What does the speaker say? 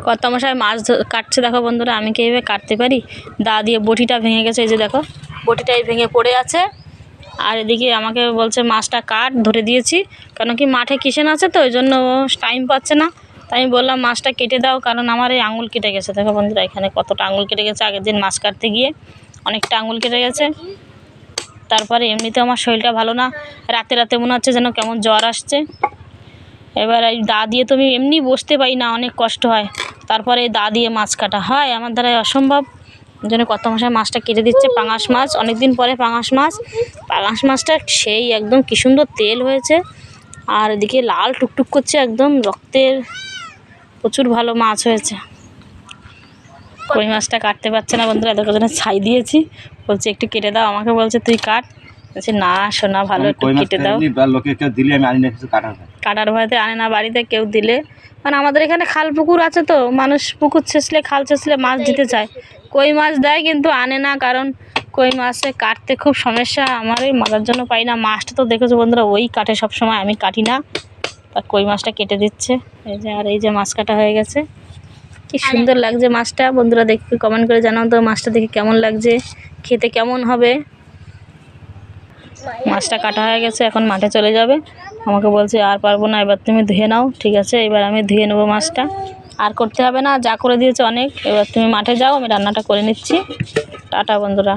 কর্তামশাই মাছ কাটছে দেখো বন্ধুরা, আমি কি এইভাবে কাটতে পারি? দা দিয়ে বটিটা ভেঙে গেছে, এই যে দেখো বটিটাই ভেঙে পড়ে আছে। আর এদিকে আমাকে বলছে মাছটা কাট, ধরে দিয়েছি, কেন কি মাঠে কিষেন আছে তো ওই জন্য টাইম পাচ্ছে না। তাই আমি বললাম মাছটা কেটে দাও, কারণ আমার এই আঙুল কেটে গেছে। দেখো বন্ধুরা এখানে কতটা আঙুল কেটে গেছে, আগের দিন মাছ কাটতে গিয়ে অনেকটা আঙুল কেটে গেছে। তারপরে এমনিতে আমার শরীরটা ভালো না, রাতে রাতে মনে হচ্ছে যেন কেমন জ্বর আসছে। এবার এই দা দিয়ে তো আমি এমনি বসতে পারি না, অনেক কষ্ট হয়। তারপরে এই দা দিয়ে মাছ কাটা হয় আমার দ্বারা অসম্ভব। ওই জন্য কর্তামশাই মাছটা কেটে দিচ্ছে। পাঙাশ মাছ, অনেক দিন পরে পাঙাশ মাছ। পাঙাশ মাছটা সেই একদম কী সুন্দর তেল হয়েছে, আর এদিকে লাল টুকটুক করছে, একদম রক্তের, প্রচুর ভালো মাছ হয়েছে। কই মাছটা কাটতে পারছে না বন্ধুরা, এদের জন্য ছাই দিয়েছি, বলছে একটু কেটে দাও, আমাকে বলছে তুই কাট। বলছে না সোনা ভালো, একটু কেটে দাও। কাটার ভয়তে আনে না বাড়িতে কেউ দিলে, মানে আমাদের এখানে খাল পুকুর আছে তো, মানুষ পুকুর ছেঁচলে খাল ছেঁচলে মাছ দিতে চায়, কই মাছ দেয় কিন্তু আনে না, কারণ কই মাছে কাটতে খুব সমস্যা। আমার এই মজার জন্য পাই না। মাছটা তো দেখেছো বন্ধুরা ওই কাটে সব সময়, আমি কাটি না। তা কই মাছটা কেটে দিচ্ছে এই যে। আর এই যে মাছ কাটা হয়ে গেছে, কি সুন্দর লাগছে মাছটা। বন্ধুরা দেখে কমেন্ট করে জানাও তো মাছটা দেখে কেমন লাগছে, খেতে কেমন হবে। মাছটা কাটা হয়ে গেছে, এখন মাঠে চলে যাবে। আমাকে বলছে আর পারবো না, এবার তুমি ধুয়ে নাও। ঠিক আছে, এবার আমি ধুয়ে নেবো মাছটা, আর করতে হবে না, যা করে দিয়েছে অনেক। এবার তুমি মাঠে যাও, আমি রান্নাটা করে নিচ্ছি। টাটা বন্ধুরা।